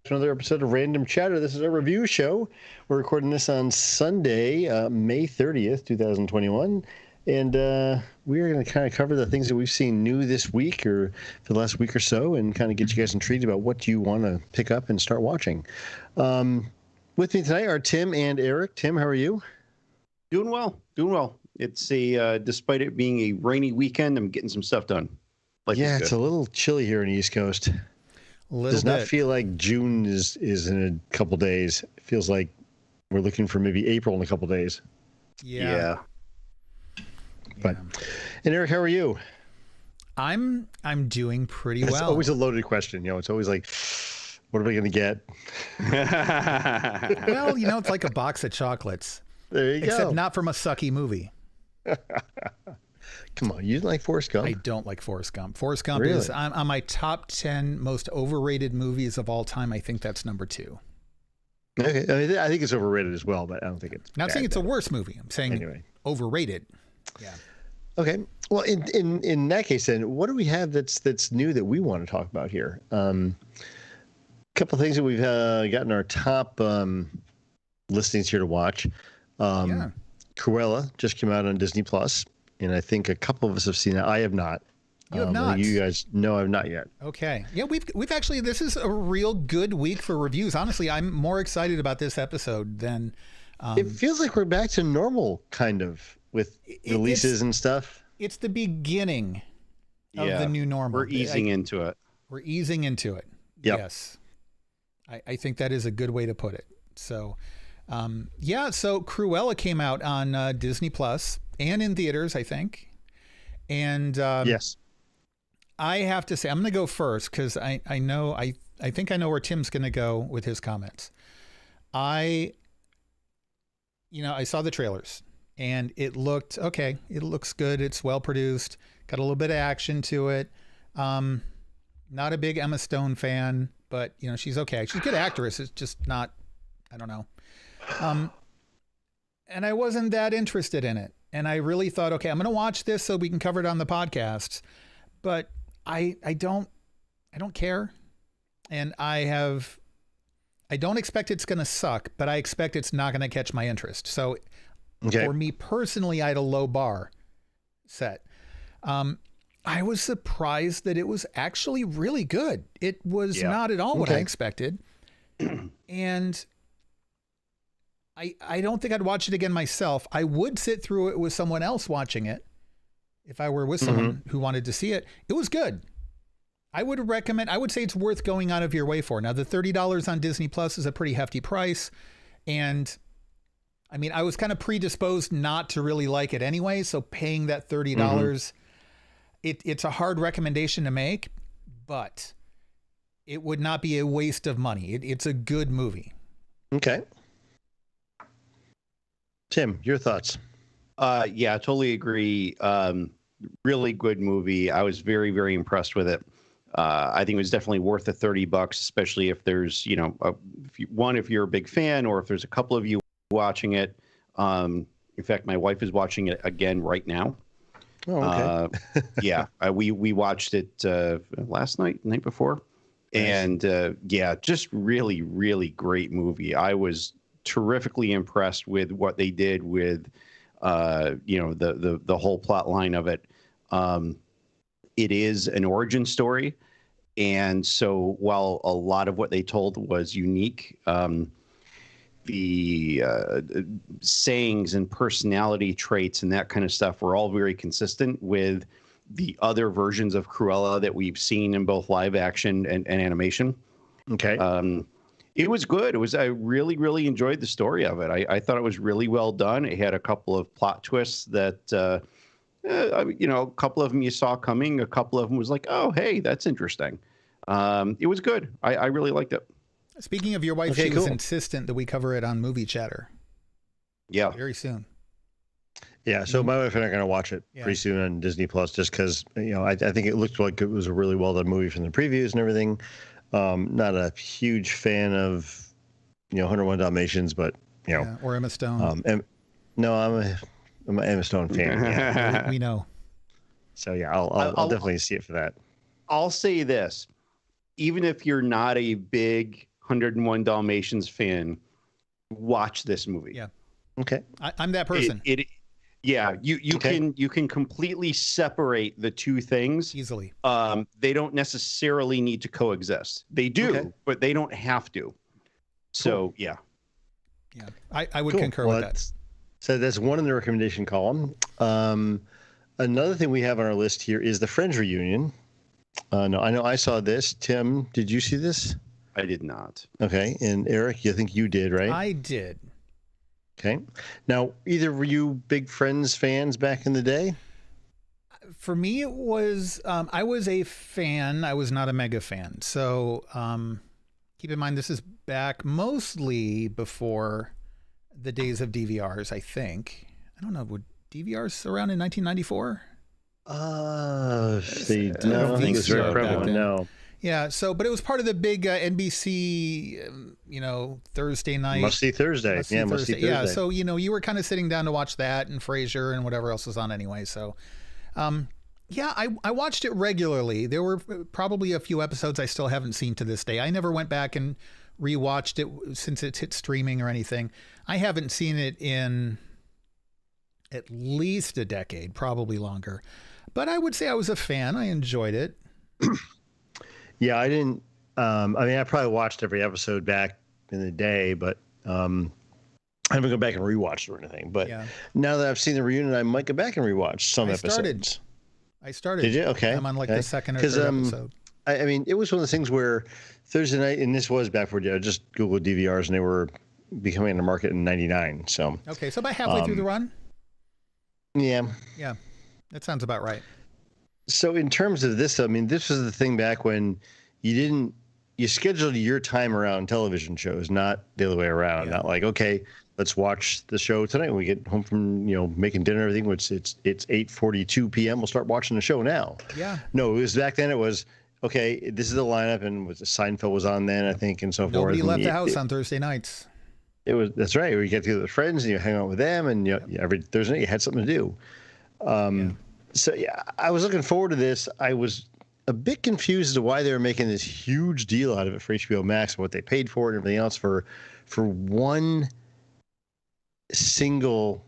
to another episode of Random Chatter. This is our review show. We're recording this on Sunday, May 30th, 2021. And we're going to kind of cover the things that we've seen new this week or for the last week or so and kind of get you guys intrigued about what you want to pick up and start watching. With me tonight are Tim and Eric. Tim, how are you? Doing well. It's despite it being a rainy weekend, I'm getting some stuff done. Yeah, it's a little chilly here on the East Coast. Does not feel like June is in a couple days. It feels like we're looking for maybe April in a couple days. Yeah. But and Eric, how are you? I'm doing pretty well. It's always a loaded question. It's always like, what are we going to get? Well, it's like a box of chocolates. There you go. Except not from a sucky movie. Come on, you didn't like Forrest Gump? I don't like Forrest Gump. Forrest Gump Really? is on my top 10 most overrated movies of all time. I think that's number 2. Okay, I think it's overrated as well, but I don't think it's. Not saying it's a worse movie. I'm saying overrated. Yeah. Okay. Well, in that case, then, what do we have that's new that we want to talk about here? A couple of things that we've gotten our top listings here to watch. Cruella just came out on Disney Plus, and I think a couple of us have seen it. I have not. You have not. You guys know I've not yet. Okay. Yeah, we've actually, this is a real good week for reviews. Honestly, I'm more excited about this episode than. It feels like we're back to normal, kind of, with releases and stuff. It's the beginning of the new normal. We're easing into it. We're easing into it. Yep. Yes. I think that is a good way to put it. So, so Cruella came out on Disney Plus and in theaters, I think. And yes, I have to say, I'm going to go first because I think I know where Tim's going to go with his comments. I saw the trailers and it looked okay. It looks good. It's well produced. Got a little bit of action to it. Not a big Emma Stone fan, but she's okay. She's a good actress. It's just not, I don't know. And I wasn't that interested in it. And I really thought, okay, I'm going to watch this so we can cover it on the podcast. But I don't care. And I don't expect it's going to suck, but I expect it's not going to catch my interest. So for me personally, I had a low bar set. I was surprised that it was actually really good. It was not at all what I expected. And I don't think I'd watch it again myself. I would sit through it with someone else watching it if I were with someone who wanted to see it. It was good. I would say it's worth going out of your way for. Now, the $30 on Disney Plus is a pretty hefty price. And I mean, I was kind of predisposed not to really like it anyway. So paying that $30, it's a hard recommendation to make, but it would not be a waste of money. It's a good movie. Okay. Tim, your thoughts? Yeah, totally agree. Really good movie. I was very, very impressed with it. I think it was definitely worth the $30, especially if there's, if you're a big fan or if there's a couple of you watching it. In fact, my wife is watching it again right now. Oh, okay. We watched it last night, the night before. And just really, really great movie. I was terrifically impressed with what they did with, the whole plot line of it. It is an origin story. And so while a lot of what they told was unique, the sayings and personality traits and that kind of stuff were all very consistent with the other versions of Cruella that we've seen in both live action and animation. Okay. It was good. I really, really enjoyed the story of it. I thought it was really well done. It had a couple of plot twists that, a couple of them you saw coming. A couple of them was like, oh, hey, that's interesting. It was good. I really liked it. Speaking of your wife, she was insistent that we cover it on Movie Chatter. Yeah. Very soon. Yeah, so my wife and I are going to watch it pretty soon on Disney Plus just because, I think it looked like it was a really well-done movie from the previews and everything. Not a huge fan of, 101 Dalmatians, but, or Emma Stone. No, I'm an Emma Stone fan. Yeah. We know. So, yeah, I'll definitely see it for that. I'll say this. Even if you're not a big 101 Dalmatians fan, watch this movie. Yeah. Okay. I'm that person. Yeah, you can completely separate the two things Easily. They don't necessarily need to coexist. They do, but they don't have to. So yeah. I would concur with that. So that's one in the recommendation column. Another thing we have on our list here is the Fringe Reunion. No, I know I saw this. Tim, did you see this? I did not. Okay, and Eric, you think you did, right? I did. Okay. Now, either were you big Friends fans back in the day? For me, it was, I was a fan. I was not a mega fan. So keep in mind, this is back mostly before the days of DVRs, I think. I don't know. Were DVRs around in 1994? See, no, I don't think it was very prevalent. No. Yeah, so, but it was part of the big NBC, Thursday night. Must See Thursday. Must See Thursday. Yeah, so, you were kind of sitting down to watch that and Frasier and whatever else was on anyway. So, I watched it regularly. There were probably a few episodes I still haven't seen to this day. I never went back and rewatched it since it's hit streaming or anything. I haven't seen it in at least a decade, probably longer. But I would say I was a fan. I enjoyed it. Yeah, I didn't. I probably watched every episode back in the day, but I haven't gone back and rewatched it or anything. But now that I've seen the reunion, I might go back and rewatch some episodes. I started. Did you? Okay. I'm on the second or third episode. I mean, it was one of those things where Thursday night, and this was back when I just Googled DVRs, and they were becoming on the market in '99. So okay, so about halfway through the run. Yeah. Yeah, that sounds about right. So in terms of this, I mean, this was the thing back when you scheduled your time around television shows, not the other way around. Yeah. Not like, okay, let's watch the show tonight when we get home from, making dinner and everything, which it's 8:42 p.m. We'll start watching the show now. Yeah. No, it was back then. It was, okay, this is the lineup, and Seinfeld was on then, I think, and so forth. Nobody left the house on Thursday nights. That's right. We get together with friends and you hang out with them, and every Thursday night you had something to do. So yeah, I was looking forward to this. I was a bit confused as to why they were making this huge deal out of it for HBO Max and what they paid for it and everything else for one single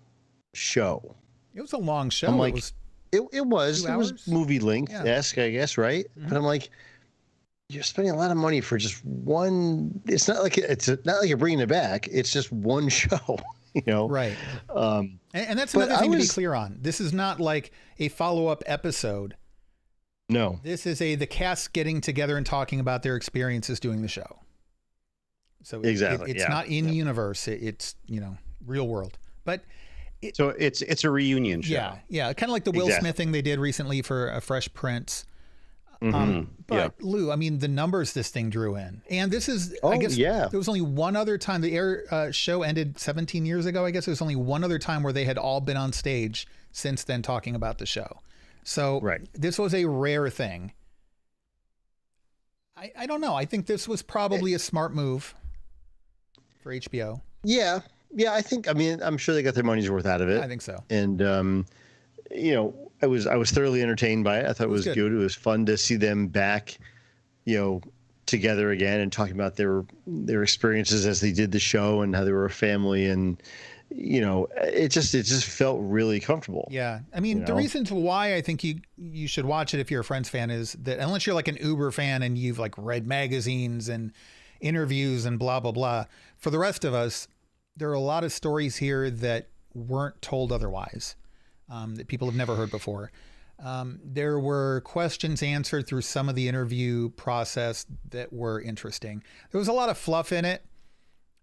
show. It was a long show. I'm like, it was movie length-esque, I guess, right? Mm-hmm. But I'm like, you're spending a lot of money for just one. It's not like you're bringing it back. It's just one show. Right. And that's another thing to be clear on. This is not like a follow-up episode. No. This is the cast getting together and talking about their experiences doing the show. So exactly. It's not in universe. It's, real world. But so it's a reunion show. Yeah. Kind of like the Will Smith thing they did recently for a Fresh Prince. But Lou, I mean, the numbers this thing drew in, and this is, I guess, there was only one other time the show ended 17 years ago. I guess there was only one other time where they had all been on stage since then talking about the show. So this was a rare thing. I don't know. I think this was probably a smart move for HBO. Yeah. I think, I'm sure they got their money's worth out of it. I think so. And, I was thoroughly entertained by it. I thought it was good. It was fun to see them back, together again and talking about their experiences as they did the show and how they were a family, and it just felt really comfortable. Yeah, I mean, the reasons why I think you should watch it if you're a Friends fan is that unless you're like an Uber fan and you've like read magazines and interviews and blah blah blah, for the rest of us, there are a lot of stories here that weren't told otherwise. That people have never heard before. There were questions answered through some of the interview process that were interesting. There was a lot of fluff in it,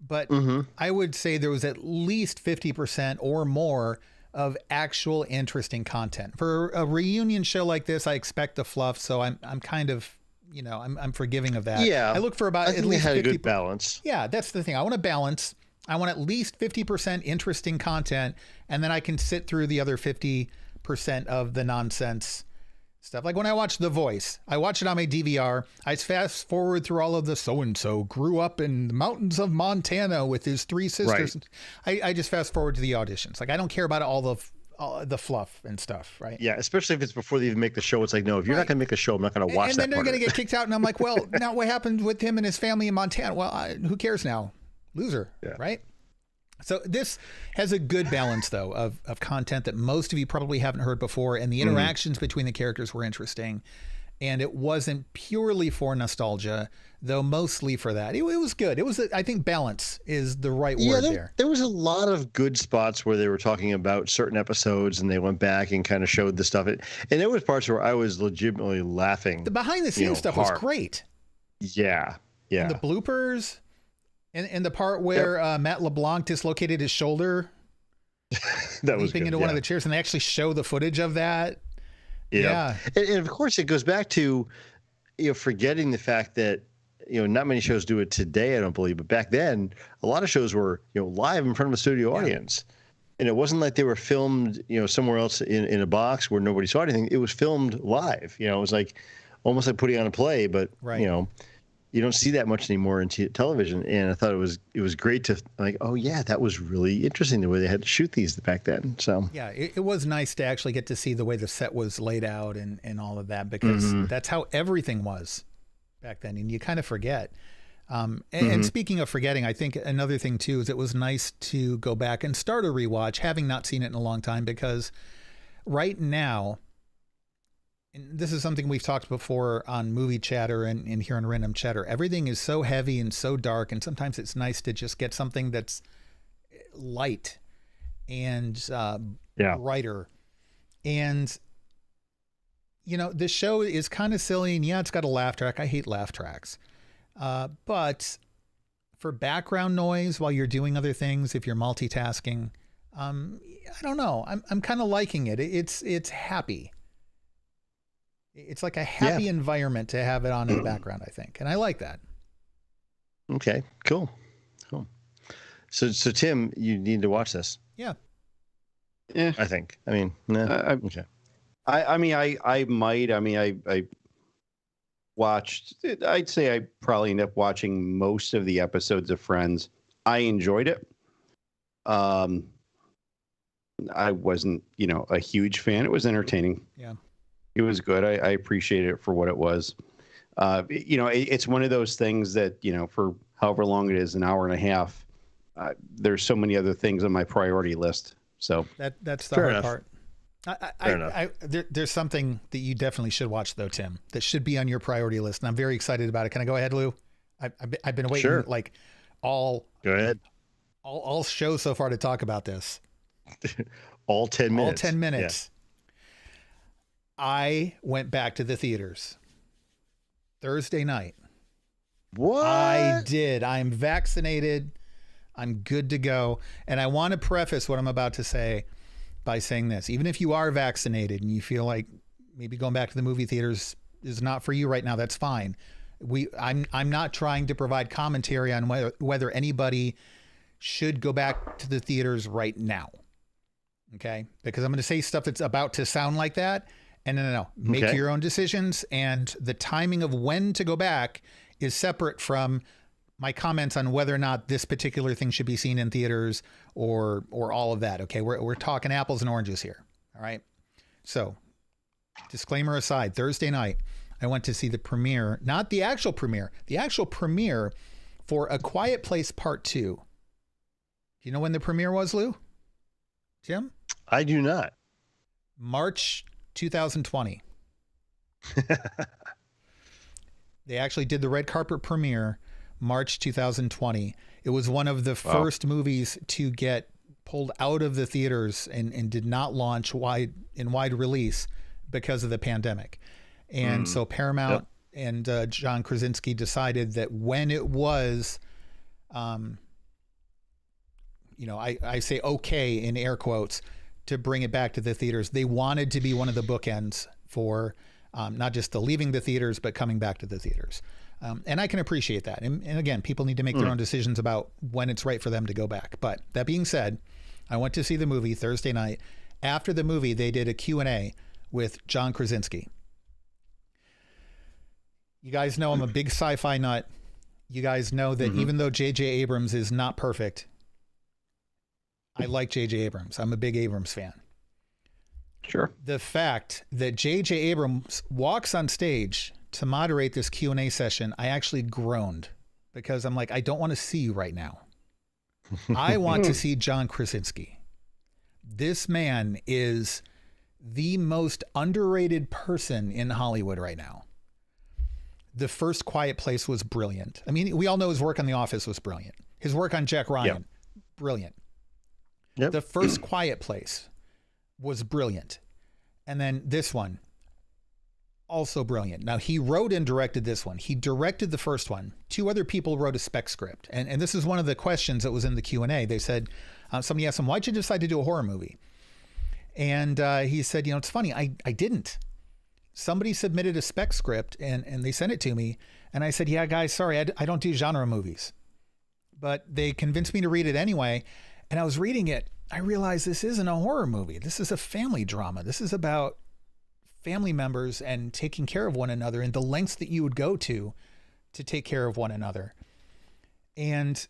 but I would say there was at least 50% or more of actual interesting content. For a reunion show like this, I expect the fluff, so I'm kind of, I'm forgiving of that. Yeah, I look for about at least 50%. A good balance. Yeah, that's the thing. I want a balance. I want at least 50% interesting content, and then I can sit through the other 50% of the nonsense stuff. Like when I watch The Voice, I watch it on my DVR. I fast forward through all of the so-and-so grew up in the mountains of Montana with his 3 sisters. Right. I just fast forward to the auditions. Like I don't care about all the the fluff and stuff, right? Yeah, especially if it's before they even make the show. It's like, no, if you're not going to make a show, I'm not going to watch and that. And then they're going to get kicked out. And I'm like, well, now what happened with him and his family in Montana? Well, who cares now? Loser, right? So this has a good balance, though, of content that most of you probably haven't heard before. And the interactions between the characters were interesting. And it wasn't purely for nostalgia, though mostly for that. It was good. It was, I think, balance is the right word there. There was a lot of good spots where they were talking about certain episodes and they went back and kind of showed the stuff. And there was parts where I was legitimately laughing. The behind the scenes stuff was great. Yeah. Yeah. And the bloopers and the part where Matt LeBlanc dislocated his shoulder. That was leaping into one of the chairs, and they actually show the footage of that. Yeah. And of course it goes back to, forgetting the fact that, not many shows do it today, I don't believe, but back then a lot of shows were, live in front of a studio audience. And it wasn't like they were filmed, somewhere else in a box where nobody saw anything. It was filmed live. It was like almost like putting on a play, but you don't see that much anymore in television. And I thought it was great to oh yeah, that was really interesting the way they had to shoot these back then. So yeah, it was nice to actually get to see the way the set was laid out and all of that, because that's how everything was back then. And you kind of forget. And speaking of forgetting, I think another thing too, is it was nice to go back and start a rewatch, having not seen it in a long time, because right now, and this is something we've talked before on Movie Chatter and here on Random Chatter, everything is so heavy and so dark. And sometimes it's nice to just get something that's light and brighter. And, this show is kind of silly, and it's got a laugh track. I hate laugh tracks. But for background noise while you're doing other things, if you're multitasking, I don't know. I'm kind of liking it. It's happy. It's like a happy environment to have it on in the background, I think. And I like that. Okay, cool. So Tim, you need to watch this. Yeah. Yeah. I think. I mean, okay. I might. I watched, I'd say I probably ended up watching most of the episodes of Friends. I enjoyed it. I wasn't, a huge fan. It was entertaining. Yeah. It was good. I appreciated it for what it was. It's one of those things that, for however long it is, an hour and a half, there's so many other things on my priority list. So that's the hard part. There's something that you definitely should watch, though, Tim, that should be on your priority list. And I'm very excited about it. Can I go ahead, Lou? I've been waiting Go ahead. All show so far to talk about this. All 10 minutes. All 10 minutes. Yeah. I went back to the theaters Thursday night. What? I did. I'm vaccinated. I'm good to go. And I want to preface what I'm about to say by saying this. Even if you are vaccinated and you feel like maybe going back to the movie theaters is not for you right now, that's fine. I'm not trying to provide commentary on whether anybody should go back to the theaters right now. Okay? Because I'm going to say stuff that's about to sound like that. And no. Make your own decisions. And the timing of when to go back is separate from my comments on whether or not this particular thing should be seen in theaters or all of that. Okay. We're talking apples and oranges here. All right. So disclaimer aside, Thursday night, I went to see the premiere, not the actual premiere for A Quiet Place Part 2. Do you know when the premiere was, Lou? Tim? I do not. March 2020. They actually did the red carpet premiere March 2020. It was one of the first movies to get pulled out of the theaters and did not launch wide release because of the pandemic. And so Paramount and John Krasinski decided that when it was, I say okay in air quotes, to bring it back to the theaters. They wanted to be one of the bookends for not just the leaving the theaters, but coming back to the theaters. And I can appreciate that. And again, people need to make their own decisions about when it's right for them to go back. But that being said, I went to see the movie Thursday night. After the movie, they did a Q&A with John Krasinski. You guys know I'm a big sci-fi nut. You guys know that even though J.J. Abrams is not perfect, I like J.J. Abrams. I'm a big Abrams fan. Sure. The fact that J.J. Abrams walks on stage to moderate this Q&A session, I actually groaned because I'm like, I don't want to see you right now. I want to see John Krasinski. This man is the most underrated person in Hollywood right now. The first Quiet Place was brilliant. I mean, we all know his work on The Office was brilliant. His work on Jack Ryan, brilliant. Yep. The first Quiet Place was brilliant. And then this one, also brilliant. Now, he wrote and directed this one. He directed the first one. 2 other people wrote a spec script. And this is one of the questions that was in the Q&A. They said, somebody asked him, why'd you decide to do a horror movie? And he said, it's funny, I didn't. Somebody submitted a spec script and they sent it to me. And I said, yeah, guys, sorry, I don't do genre movies. But they convinced me to read it anyway. And I was reading it. I realized this isn't a horror movie. This is a family drama. This is about family members and taking care of one another and the lengths that you would go to take care of one another. And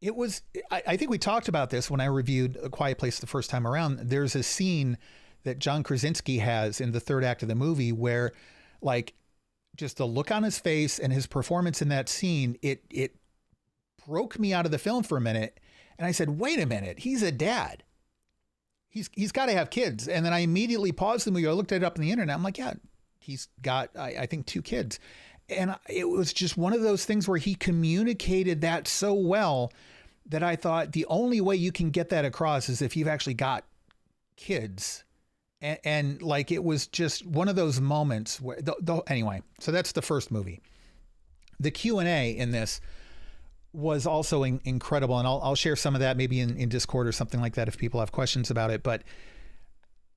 it was, I think we talked about this when I reviewed A Quiet Place the first time around. There's a scene that John Krasinski has in the third act of the movie where, like, just the look on his face and his performance in that scene, it broke me out of the film for a minute. And I said, wait a minute, he's a dad. He's got to have kids. And then I immediately paused the movie. I looked it up on the internet. I'm like, yeah, he's got, I think, 2 kids. And it was just one of those things where he communicated that so well that I thought the only way you can get that across is if you've actually got kids. And like, it was just one of those moments where, anyway, so that's the first movie. The Q&A in this was also incredible. And I'll share some of that maybe in Discord or something like that if people have questions about it. But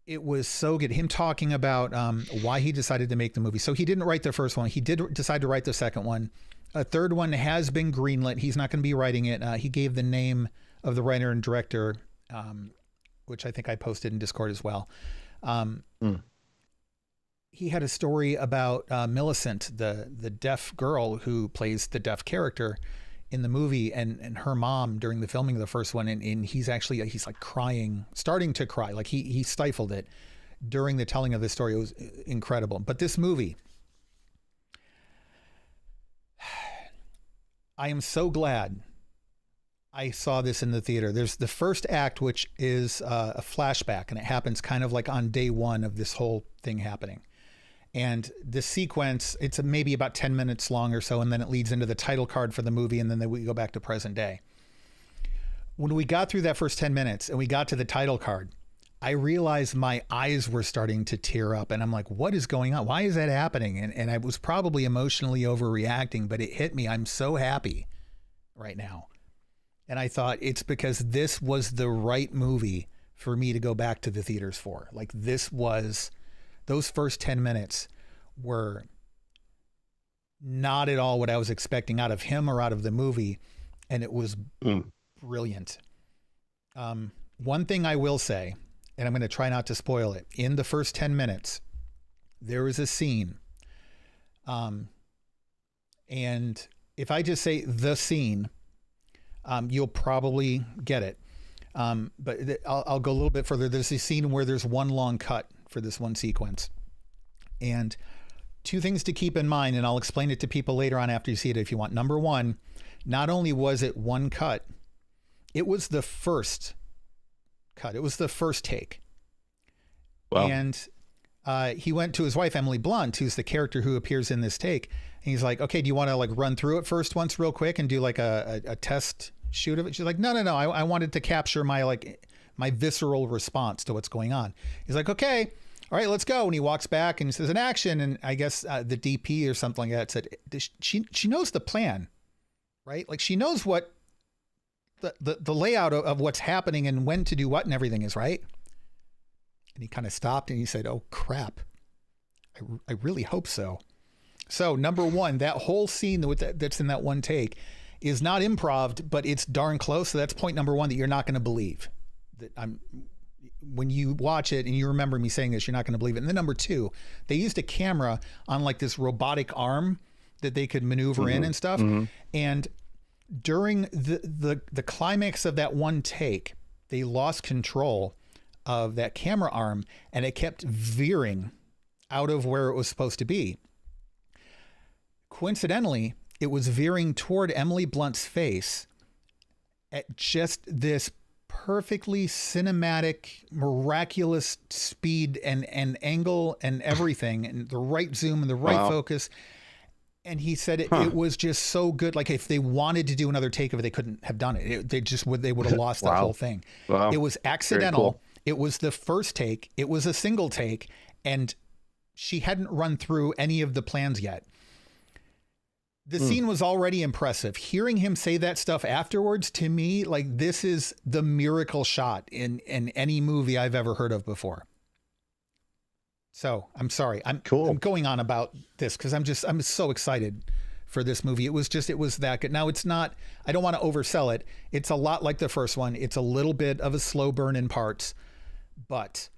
it was so good. Him talking about why he decided to make the movie. So he didn't write the first one. He did decide to write the second one. A third one has been greenlit. He's not going to be writing it. He gave the name of the writer and director, which I think I posted in Discord as well. He had a story about Millicent, the deaf girl who plays the deaf character in the movie, and her mom during the filming of the first one. And he's like crying, starting to cry. Like he stifled it during the telling of the story. It was incredible. But this movie, I am so glad I saw this in the theater. There's the first act, which is a flashback, and it happens kind of like on day 1 of this whole thing happening. And the sequence, it's maybe about 10 minutes long or so, and then it leads into the title card for the movie, and then we go back to present day. When we got through that first 10 minutes and we got to the title card, I realized my eyes were starting to tear up, and I'm like, what is going on? Why is that happening? And I was probably emotionally overreacting, but it hit me. I'm so happy right now. And I thought it's because this was the right movie for me to go back to the theaters for. Like, this was, those first 10 minutes were not at all what I was expecting out of him or out of the movie. And it was brilliant. One thing I will say, and I'm going to try not to spoil it, in the first 10 minutes, there is a scene. And if I just say the scene, you'll probably get it. But I'll go a little bit further. There's a scene where there's one long cut for this one sequence. And 2 things to keep in mind, and I'll explain it to people later on after you see it if you want. Number 1, not only was it one cut, it was the first cut. It was the first take. Wow. And he went to his wife, Emily Blunt, who's the character who appears in this take. And he's like, okay, do you want to like run through it first once real quick and do like a test shoot of it? She's like, no. I wanted to capture my visceral response to what's going on. He's like, okay, all right, let's go. And he walks back and he says an action. And I guess the DP or something like that said, she knows the plan, right? Like she knows what the layout of what's happening and when to do what and everything is, right? And he kind of stopped and he said, oh crap. I really hope so. So number 1, that whole scene that's in that one take is not improv, but it's darn close. So that's point number 1 that you're not going to believe. That when you watch it and you remember me saying this, you're not going to believe it. And then number 2, they used a camera on like this robotic arm that they could maneuver in and stuff. And during the climax of that one take, they lost control of that camera arm, and it kept veering out of where it was supposed to be. Coincidentally, it was veering toward Emily Blunt's face at just this perfectly cinematic, miraculous speed and angle and everything, and the right zoom and the right focus. And he said it was just so good. Like if they wanted to do another take of it, they couldn't have done it. They would have lost that whole thing. Wow. It was accidental. Cool. It was the first take. It was a single take, and she hadn't run through any of the plans yet. The scene was already impressive. Hearing him say that stuff afterwards, to me, like this is the miracle shot in any movie I've ever heard of before. So I'm sorry. I'm going on about this because I'm so excited for this movie. It was that good. Now it's not, I don't want to oversell it. It's a lot like the first one. It's a little bit of a slow burn in parts, but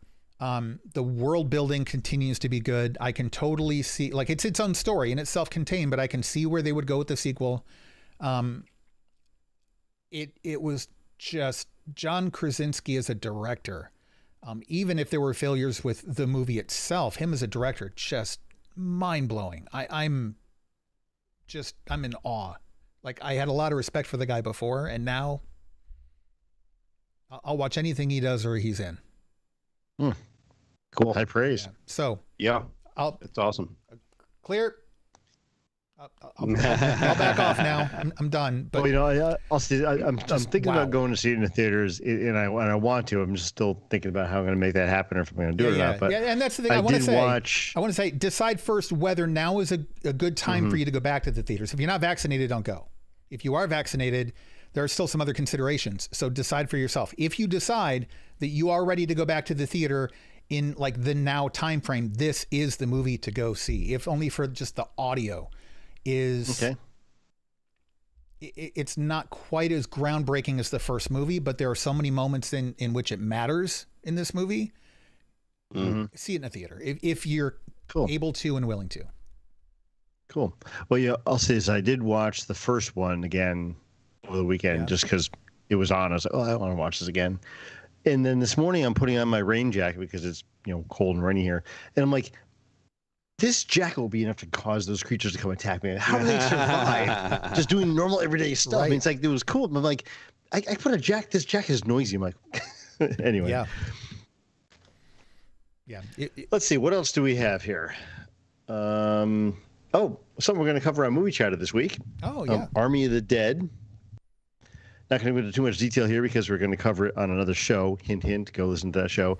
the world building continues to be good. I can totally see, like it's its own story and it's self-contained, but I can see where they would go with the sequel. It was just John Krasinski as a director. Even if there were failures with the movie itself, him as a director, just mind blowing. I'm in awe. Like I had a lot of respect for the guy before, and now I'll watch anything he does or he's in. Cool. High praise. Yeah. So it's awesome. Clear. I'll back off now. I'm done. But I'll see. I'm thinking about going to see it in the theaters, and I want to. I'm just still thinking about how I'm going to make that happen, or if I'm going to do it or not. But and that's the thing. I want to say, decide first whether now is a good time for you to go back to the theaters. If you're not vaccinated, don't go. If you are vaccinated, there are still some other considerations. So decide for yourself. If you decide that you are ready to go back to the theater in like the now time frame, this is the movie to go see. If only for just the audio. It's not quite as groundbreaking as the first movie, but there are so many moments in which it matters in this movie. See it in a theater if you're able to and willing to. Cool. Well, yeah, I'll say this. I did watch the first one again over the weekend just because it was on. I was like, I want to watch this again. And then this morning I'm putting on my rain jacket because it's cold and rainy here. And I'm like, this jacket will be enough to cause those creatures to come attack me. How do they survive just doing normal everyday stuff? Right. I mean, it's like, it was cool. But I'm like, I put a jacket. This jacket is noisy. I'm like, anyway. Yeah. Let's see. What else do we have here? Something we're going to cover on Movie Chatter this week. Oh, yeah. Army of the Dead. Not going to go into too much detail here because we're going to cover it on another show. Hint, hint. Go listen to that show.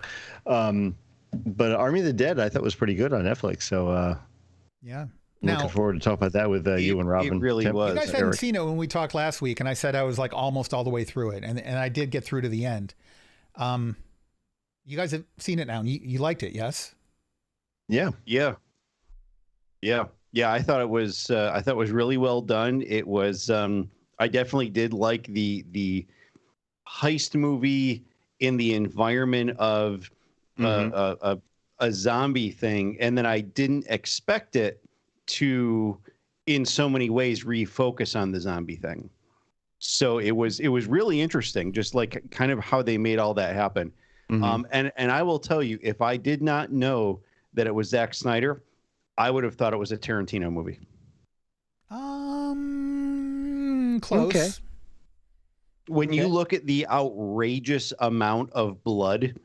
But Army of the Dead, I thought was pretty good on Netflix. So, looking forward to talk about that with you and Robin. It really was. You guys hadn't seen it when we talked last week, and I said I was like almost all the way through it, and I did get through to the end. You guys have seen it now, and you liked it, yes? Yeah. I thought it was really well done. It was. I definitely did like the heist movie in the environment of a zombie thing, and then I didn't expect it to, in so many ways, refocus on the zombie thing. So it was really interesting, just like kind of how they made all that happen. And I will tell you, if I did not know that it was Zack Snyder, I would have thought it was a Tarantino movie. Close. Okay. When you look at the outrageous amount of blood,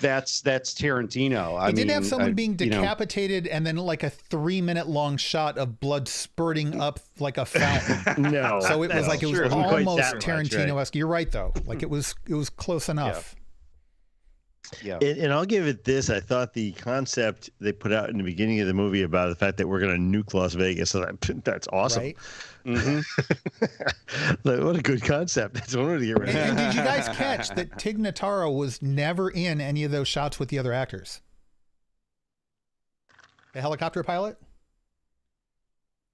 that's Tarantino. He did have someone being decapitated and then like a 3-minute long shot of blood spurting up like a fountain. No. So it was like, it was almost Tarantino-esque. You're right though. Like it was close enough. Yeah. And I'll give it this. I thought the concept they put out in the beginning of the movie about the fact that we're going to nuke Las Vegas, so that's awesome. Right? Like, what a good concept. That's one way to get rid of it. And did you guys catch that Tig Notaro was never in any of those shots with the other actors? The helicopter pilot?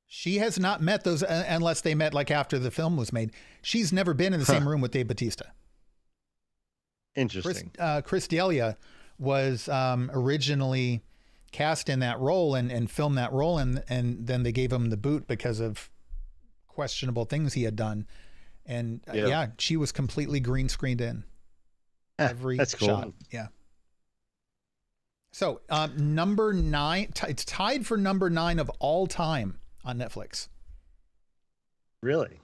She has not met those unless they met like after the film was made. She's never been in the same room with Dave Bautista. Interesting. Chris D'Elia was originally cast in that role and filmed that role, and then they gave him the boot because of questionable things he had done. And she was completely green screened in. Every that's cool. shot. Yeah. So number 9, it's tied for number 9 of all time on Netflix. Really?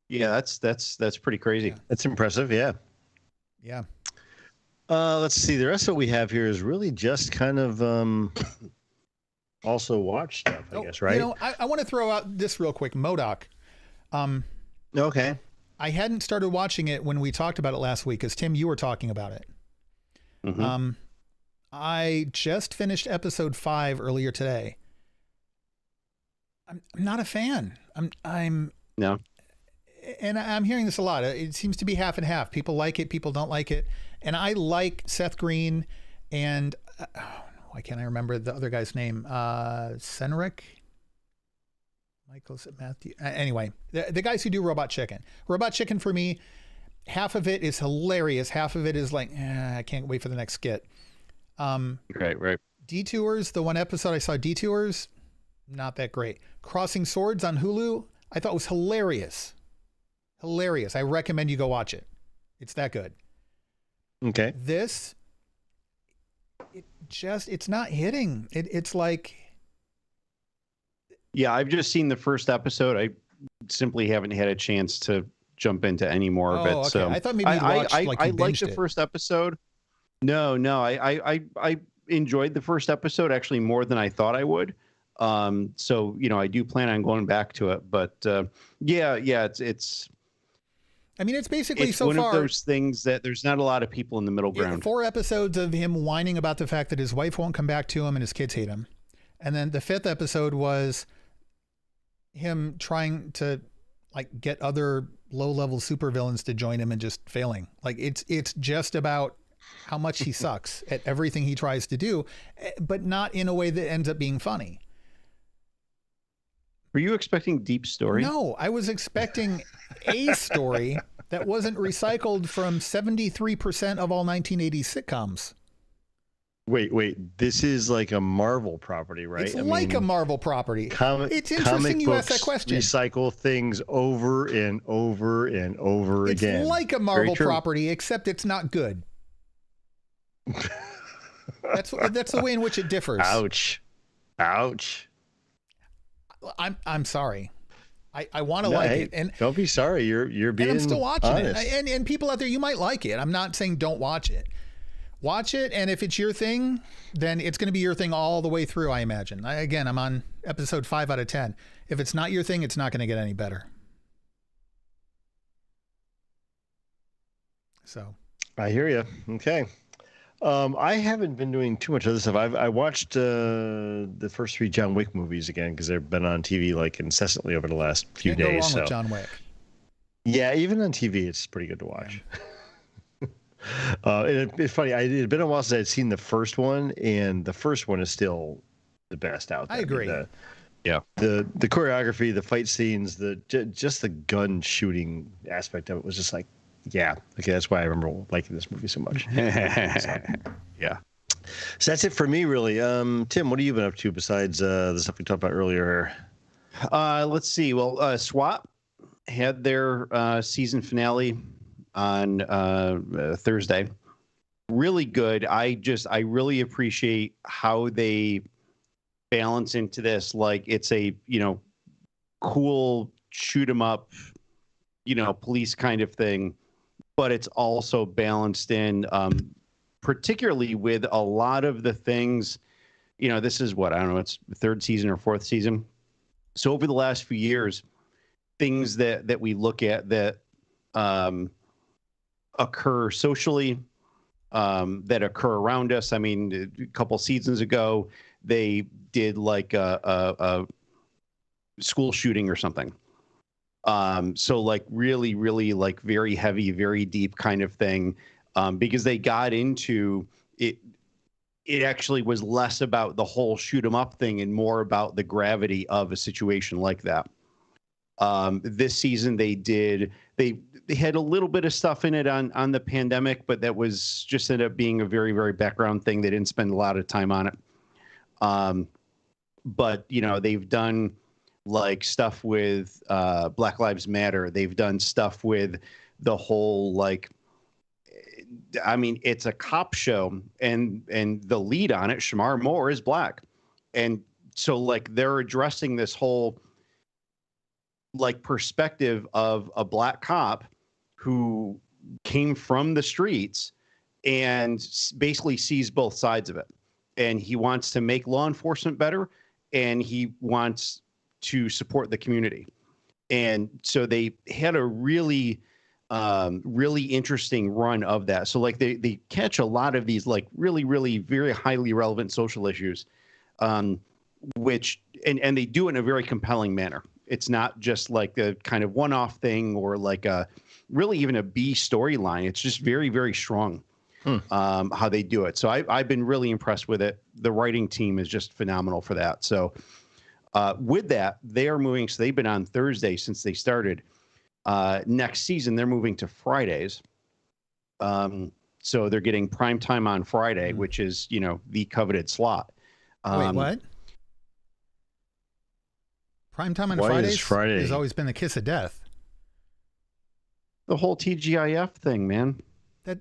Yeah, that's pretty crazy. Yeah. That's impressive. Yeah. Yeah. Let's see. The rest of what we have here is really just kind of also watch stuff, I guess, right? You know, I want to throw out this real quick. MODOK. Okay. I hadn't started watching it when we talked about it last week because, Tim, you were talking about it. Mm-hmm. I just finished episode 5 earlier today. I'm not a fan. No. And I'm hearing this a lot. It seems to be half and half. People like it, people don't like it. And I like Seth Green and why can't I remember the other guy's name? Senric? Michael Matthew. Anyway, the guys who do Robot Chicken. Robot Chicken for me, half of it is hilarious. Half of it is like, I can't wait for the next skit. Right. Detours, the one episode I saw, Detours, not that great. Crossing Swords on Hulu, I thought was hilarious. Hilarious. I recommend you go watch it. It's that good. Okay. This, it's not hitting. It's like. Yeah, I've just seen the first episode. I simply haven't had a chance to jump into any more of it. Okay. So I thought maybe you watched, I you liked the binged it. first episode. No, I enjoyed the first episode actually more than I thought I would. So I do plan on going back to it, but yeah, it's. I mean, it's basically it's so one far of those things that there's not a lot of people in the middle ground. 4 episodes of him whining about the fact that his wife won't come back to him and his kids hate him, and then the 5th episode was him trying to like get other low-level supervillains to join him and just failing. Like it's just about how much he sucks at everything he tries to do, but not in a way that ends up being funny. Were you expecting deep story? No, I was expecting a story that wasn't recycled from 73% of all 1980s sitcoms. Wait. This is like a Marvel property, right? It's a Marvel property. It's interesting you ask that question. Recycle things over and over and over again. It's like a Marvel property, except it's not good. That's the way in which it differs. Ouch. I'm sorry. I want to like it, and don't be sorry. You're being. And I'm still watching honest. it. And people out there, you might like it. I'm not saying don't watch it. Watch it, and if it's your thing, then it's going to be your thing all the way through. I imagine. Again, I'm on episode 5 out of 10. If it's not your thing, it's not going to get any better. So. I hear you. Okay. I haven't been doing too much other stuff. I watched the first 3 John Wick movies again because they've been on TV like incessantly over the last few days. Can't go wrong with John Wick. Yeah, even on TV, it's pretty good to watch. And it's funny. It had been a while since I'd seen the first one, and the first one is still the best out there. I agree. The choreography, the fight scenes, just the gun shooting aspect of it was just like. Yeah. Okay. That's why I remember liking this movie so much. Yeah. So that's it for me, really. Tim, what have you been up to besides the stuff we talked about earlier? Let's see. Well, SWAT had their season finale on Thursday. Really good. I really appreciate how they balance into this. Like it's a, cool shoot 'em up, police kind of thing. But it's also balanced in, particularly with a lot of the things, this is what, I don't know, it's the 3rd season or 4th season. So over the last few years, things that we look at that occur socially, that occur around us. I mean, a couple seasons ago, they did like a school shooting or something. So like really, really like very heavy, very deep kind of thing, because they got into it. It actually was less about the whole shoot 'em up thing and more about the gravity of a situation like that. This season they had a little bit of stuff in it on the pandemic, but that was just ended up being a very, very background thing. They didn't spend a lot of time on it. But they've done like stuff with Black Lives Matter. They've done stuff with the whole like I mean, it's a cop show, and the lead on it, Shamar Moore, is black, and so like they're addressing this whole like perspective of a black cop who came from the streets and basically sees both sides of it, and he wants to make law enforcement better, and he wants to support the community. And so they had a really interesting run of that. So like they catch a lot of these like really very highly relevant social issues, which and they do it in a very compelling manner. It's not just like a kind of one-off thing or like a really even a B storyline. It's just very strong how they do it. So I've been really impressed with it. The writing team is just phenomenal for that. So with that, they are moving. So they've been on Thursday since they started. Next season, they're moving to Fridays. So they're getting prime time on Friday, which is, you know, the coveted slot. Wait, what? Prime time on Fridays has always been the kiss of death. The whole TGIF thing, man.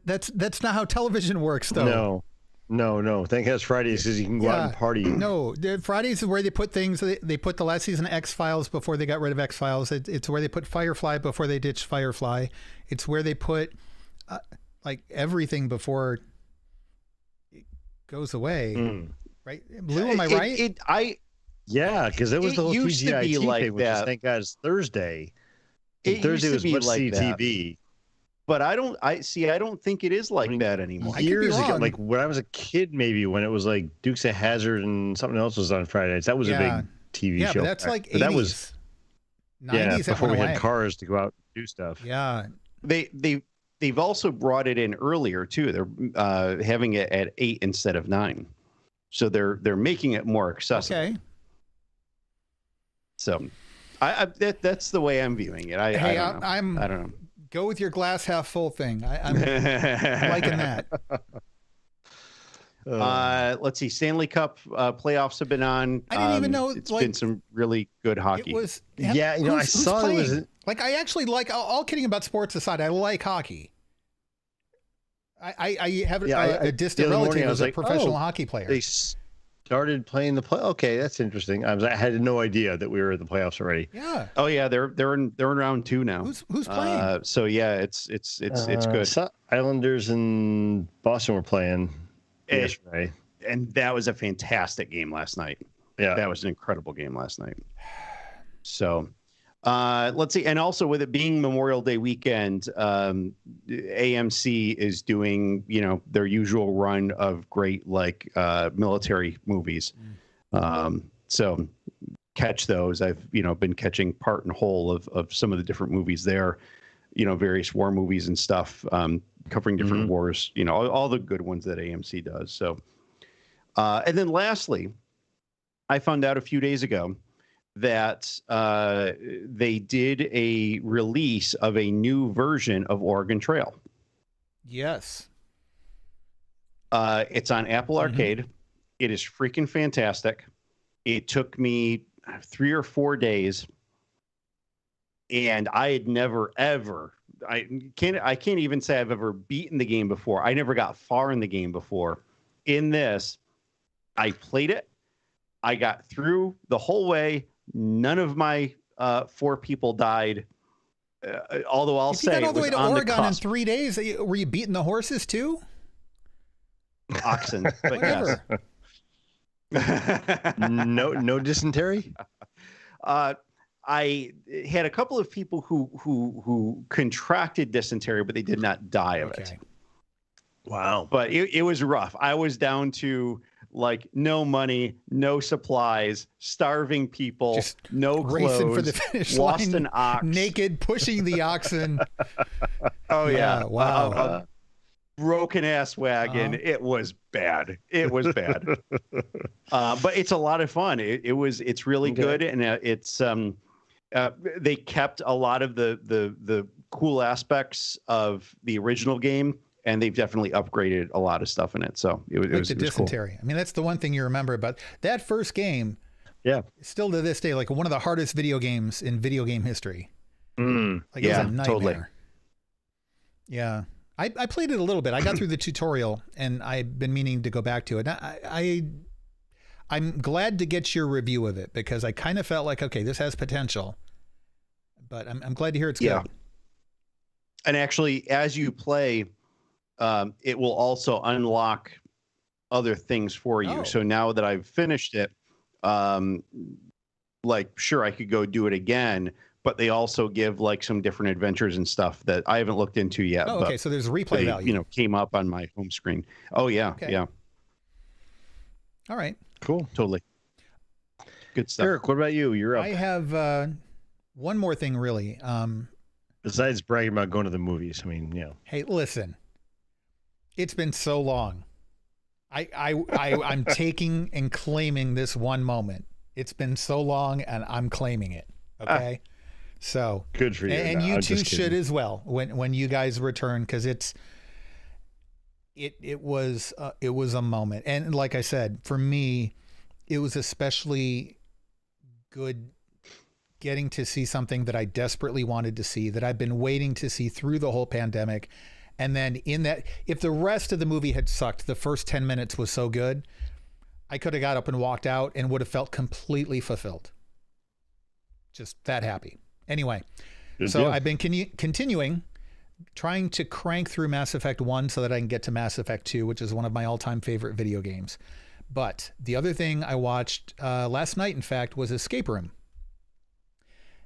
That's not how television works, though. No. Thank God it's Fridays because you can go out and party. No, Fridays is where they put things. They put the last season of X-Files before they got rid of X-Files. It's where they put Firefly before they ditched Firefly. It's where they put like everything before it goes away. Right? Blue, am I right? Yeah, because it was the whole TGIT like thing, which is, thank God it's Thursday. Thursday was much like TV. But I don't think it is like that anymore. Years ago, like when I was a kid, maybe when it was like Dukes of Hazzard and something else was on Fridays. That was a big TV show. Yeah, but that's like 80s. That was 90s. Before we had cars to go out and do stuff. Yeah, they've also brought it in earlier too. They're having it at 8 instead of 9, so they're making it more accessible. Okay. So, that's the way I'm viewing it. I don't know. Go with your glass half full thing. I'm liking that. Let's see. Stanley Cup playoffs have been on. I didn't even know it's been some really good hockey. It was. Yeah, you know, I saw it was like I actually like. All kidding about sports aside, I like hockey. I have a distant relative who's a professional hockey player. They started playing the play. Okay, that's interesting. I had no idea that we were at the playoffs already. Yeah. Oh yeah, they're in round 2 now. Who's playing? So yeah, it's good. Islanders and Boston were playing yesterday, and that was a fantastic game last night. Yeah, that was an incredible game last night. So. Let's see. And also with it being Memorial Day weekend, AMC is doing, you know, their usual run of great, like, military movies. So catch those. I've, you know, been catching part and whole of some of the different movies there, you know, various war movies and stuff, covering different wars, you know, all the good ones that AMC does. So, and then lastly, I found out a few days ago that they did a release of a new version of Oregon Trail. Yes. It's on Apple Arcade. It is freaking fantastic. It took me 3 or 4 days, and I had never ever. I can't even say I've ever beaten the game before. I never got far in the game before. In this, I played it. I got through the whole way. None of my 4 people died. Although I'll say, you got all the way to Oregon in 3 days. Were you beating the horses too? Oxen, but whatever. Yes. No dysentery. I had a couple of people who contracted dysentery, but they did not die of it. Wow. But it was rough. I was down to like no money, no supplies, starving people, just no clothes, racing for the finish lost line, an ox, naked, pushing the oxen. Oh yeah, wow. A broken ass wagon. It was bad. It was bad. But it's a lot of fun. It's really good, and it's they kept a lot of the cool aspects of the original game. And they've definitely upgraded a lot of stuff in it. So it was the dysentery. Cool. I mean, that's the one thing you remember about that first game. Yeah. Still to this day, like one of the hardest video games in video game history. Like it was a nightmare. Totally. Yeah. I played it a little bit. I got through the tutorial, and I've been meaning to go back to it. I'm glad to get your review of it because I kind of felt like, okay, this has potential, but I'm glad to hear it's good. And actually, as you play, it will also unlock other things for you. Oh. So now that I've finished it, like, sure, I could go do it again, but they also give like some different adventures and stuff that I haven't looked into yet. Oh, okay. So there's replay value. You know, came up on my home screen. Oh yeah, Okay. yeah. All right. Cool. Totally. Good stuff. Eric, what about you? You're up. I have one more thing, really. Besides bragging about going to the movies, I mean, you know. Hey, listen. It's been so long. I'm taking and claiming this one moment. It's been so long, and I'm claiming it. Okay. So good for you. And no, you I'm too just kidding. should as well when you guys return, because it was a moment. And like I said, for me, it was especially good getting to see something that I desperately wanted to see, that I've been waiting to see through the whole pandemic. And then in that, if the rest of the movie had sucked, the first 10 minutes was so good, I could have got up and walked out and would have felt completely fulfilled. Just that happy. Anyway, so I've been continuing trying to crank through Mass Effect 1 so that I can get to Mass Effect 2, which is one of my all-time favorite video games. But the other thing I watched last night, in fact, was Escape Room.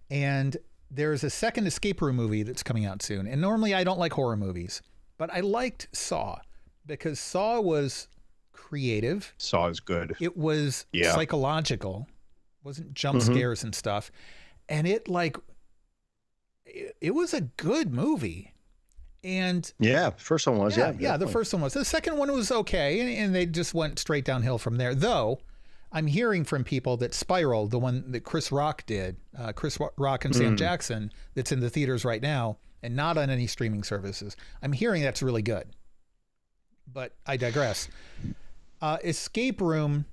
And there's a second Escape Room movie that's coming out soon. And normally I don't like horror movies, but I liked Saw because Saw was creative. Saw is good. It was psychological. It wasn't jump scares and stuff. And it was a good movie. And yeah, first one was, yeah, the first one was. The second one was okay, and they just went straight downhill from there. Though, I'm hearing from people that Spiral, the one that Chris Rock did, Chris Rock and Sam Jackson, that's in the theaters right now and not on any streaming services. I'm hearing that's really good. But I digress. Escape Room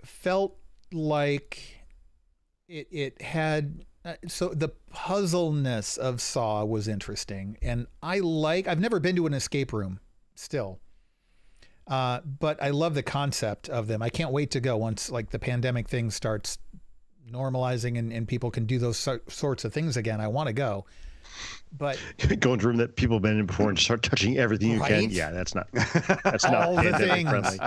felt like it had... so the puzzleness of Saw was interesting, and I've never been to an escape room still, but I love the concept of them. I can't wait to go once like the pandemic thing starts normalizing and people can do those sorts of things again. I want to go, but go into a room that people have been in before and start touching everything you can. Yeah, that's not all the things. Friendly.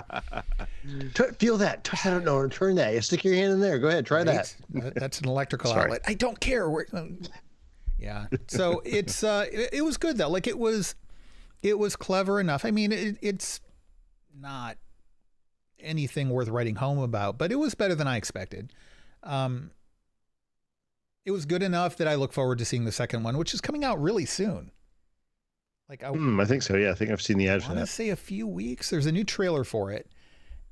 Feel that. Touch that. No, turn that. You stick your hand in there. Go ahead. Try that. That's an electrical outlet. I don't care. Yeah. So it was good though. Like it was clever enough. I mean, it's not anything worth writing home about, but it was better than I expected. It was good enough that I look forward to seeing the second one, which is coming out really soon. Like I think so. Yeah, I think I've seen the ad for that. I want to say a few weeks. There's a new trailer for it,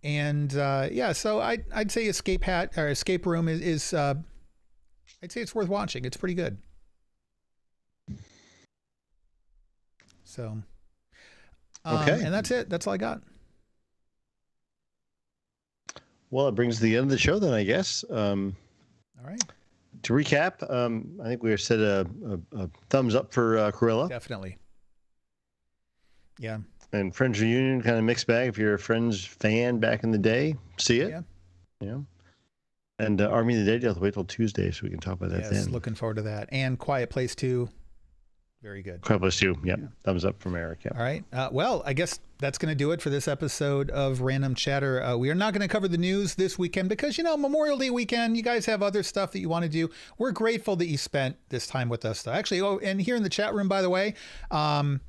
and so I'd say Escape Room is I'd say it's worth watching. It's pretty good. So, okay, and that's it. That's all I got. Well, it brings the end of the show then, I guess. All right. To recap, I think we said a thumbs up for Cruella. Definitely. Yeah. And Fringe Reunion, kind of mixed bag. If you're a Friends fan back in the day, see it. Yeah. And Army of the Dead, you'll have to wait till Tuesday so we can talk about that then. Looking forward to that. And Quiet Place 2. Very good. Quiet Place 2. Yeah. Thumbs up from Eric. Yeah. All right. Well, I guess that's going to do it for this episode of Random Chatter. We are not going to cover the news this weekend because, Memorial Day weekend, you guys have other stuff that you want to do. We're grateful that you spent this time with us, though. Actually, and here in the chat room, by the way, Tom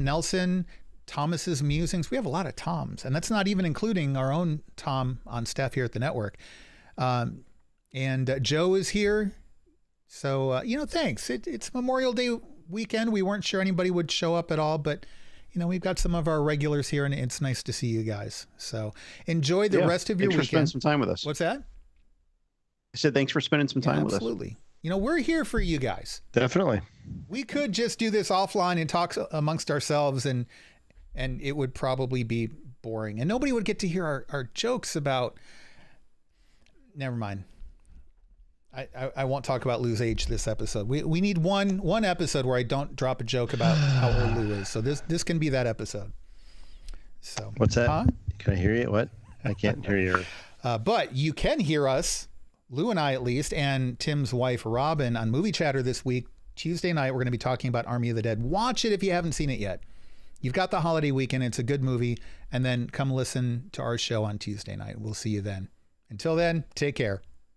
Nelson, Thomas's Musings. We have a lot of Toms, and that's not even including our own Tom on staff here at the network. And Joe is here. So, thanks. It's Memorial Day weekend. We weren't sure anybody would show up at all, but we've got some of our regulars here and it's nice to see you guys. So enjoy the rest of your weekend. Thanks for spending some time with us. What's that? I said, thanks for spending some time with us. Absolutely. We're here for you guys. Definitely. We could just do this offline and talk amongst ourselves and it would probably be boring and nobody would get to hear our jokes about, never mind. I won't talk about Lou's age this episode. We need one episode where I don't drop a joke about how old Lou is. So this can be that episode. So what's that? Can I hear you? What? I can't hear you. But you can hear us, Lou and I at least, and Tim's wife Robin on Movie Chatter this week. Tuesday night, we're going to be talking about Army of the Dead. Watch it if you haven't seen it yet. You've got the holiday weekend. It's a good movie. And then come listen to our show on Tuesday night. We'll see you then. Until then, take care.